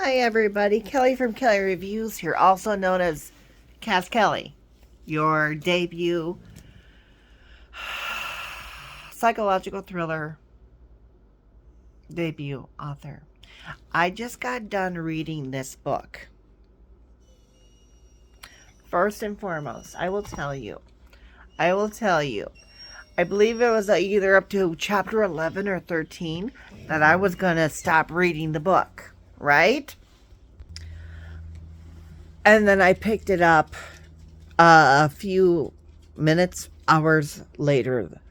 Hi everybody, Kelly from Kelly Reviews here, also known as Cass Kelly, your debut psychological thriller debut author. I just got done reading this book. First and foremost, I believe it was either up to chapter 11 or 13 that I was going to stop reading the book, right? And then I picked it up a few minutes, hours later,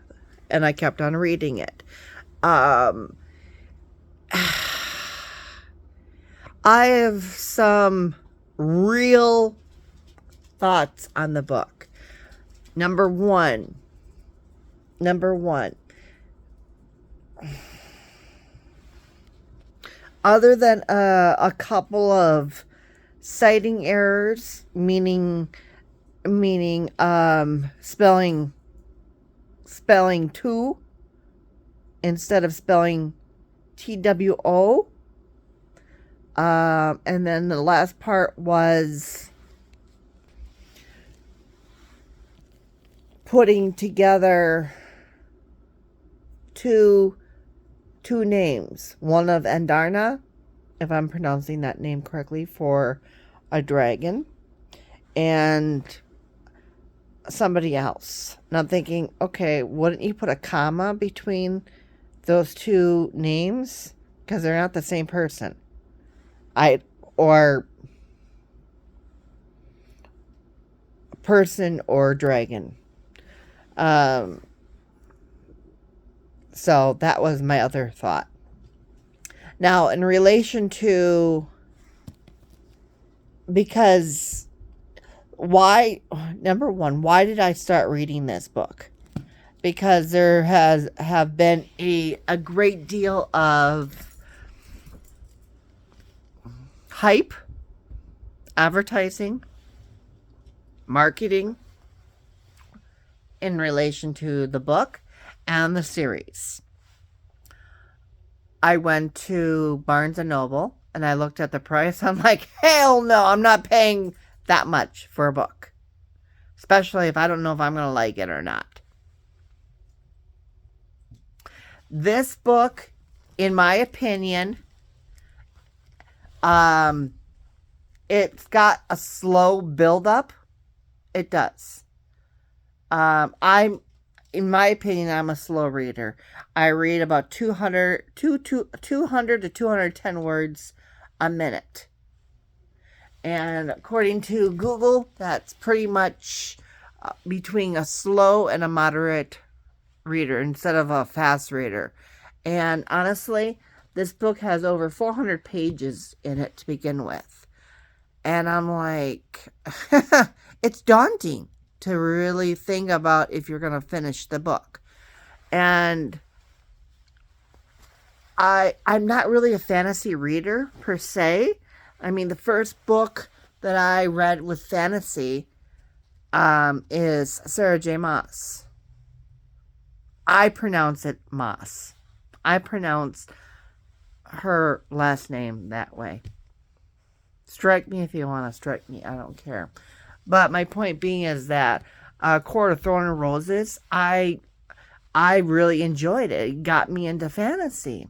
and I kept on reading it. I have some real thoughts on the book. Number one, other than a couple of citing errors, meaning spelling two instead of spelling TWO. And then the last part was putting together two names. One of Andarna, if I'm pronouncing that name correctly, for a dragon, and somebody else. And I'm thinking, okay, wouldn't you put a comma between those two names? Because they're not the same person. Or person or dragon. So that was my other thought. Now, in relation to, because number one, why did I start reading this book? Because there have been a great deal of hype, advertising, marketing in relation to the book and the series. I went to Barnes & Noble and I looked at the price. I'm like, hell no, I'm not paying that much for a book. Especially if I don't know if I'm going to like it or not. This book, in my opinion, it's got a slow build-up. It does. In my opinion, I'm a slow reader. I read about 200 to 210 words a minute. And according to Google, that's pretty much between a slow and a moderate reader instead of a fast reader. And honestly, this book has over 400 pages in it to begin with. And I'm like, it's daunting to really think about if you're going to finish the book. And I'm not really a fantasy reader per se. I mean, the first book that I read with fantasy is Sarah J. Maas. I pronounce it Maas. I pronounce her last name that way. Strike me if you want to strike me. I don't care. But my point being is that Court of Thorn and Roses, I really enjoyed it. It got me into fantasy.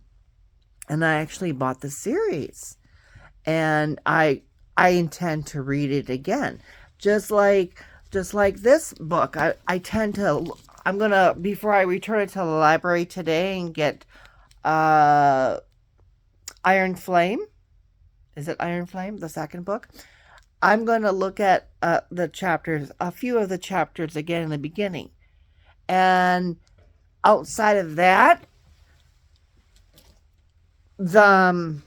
And I actually bought the series. And I intend to read it again. Just like this book. I tend to, I'm going to, before I return it to the library today and get Iron Flame. Is it Iron Flame, the second book? I'm going to look at the chapters, a few of the chapters again in the beginning. And outside of that, there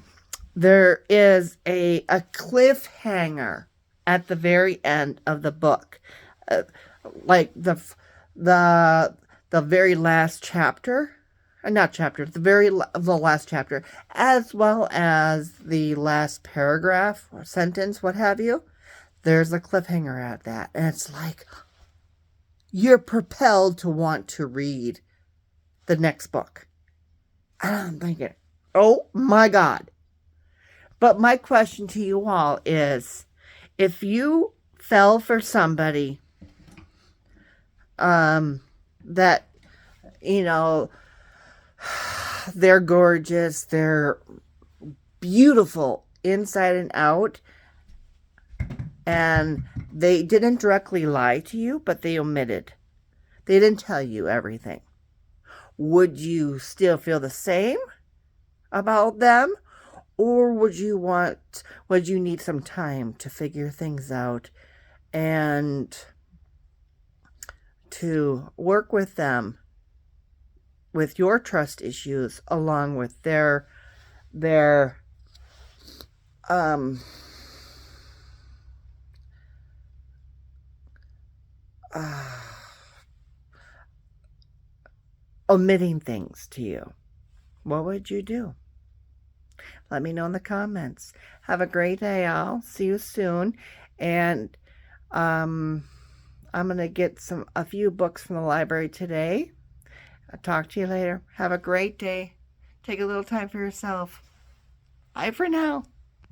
is a cliffhanger at the very end of the book. Like the very last chapter. Not chapter, the last chapter, as well as the last paragraph or sentence, what have you. There's a cliffhanger at that. And it's like, you're propelled to want to read the next book. And I'm thinking, oh my God. But my question to you all is, if you fell for somebody that, you know, they're gorgeous, they're beautiful inside and out, and they didn't directly lie to you, but they omitted. They didn't tell you everything. Would you still feel the same about them? Or would you need some time to figure things out and to work with them with your trust issues along with their omitting things to you? What would you do? Let me know in the comments. Have a great day, all. See you soon. And I'm going to get a few books from the library today. I'll talk to you later. Have a great day. Take a little time for yourself. Bye for now.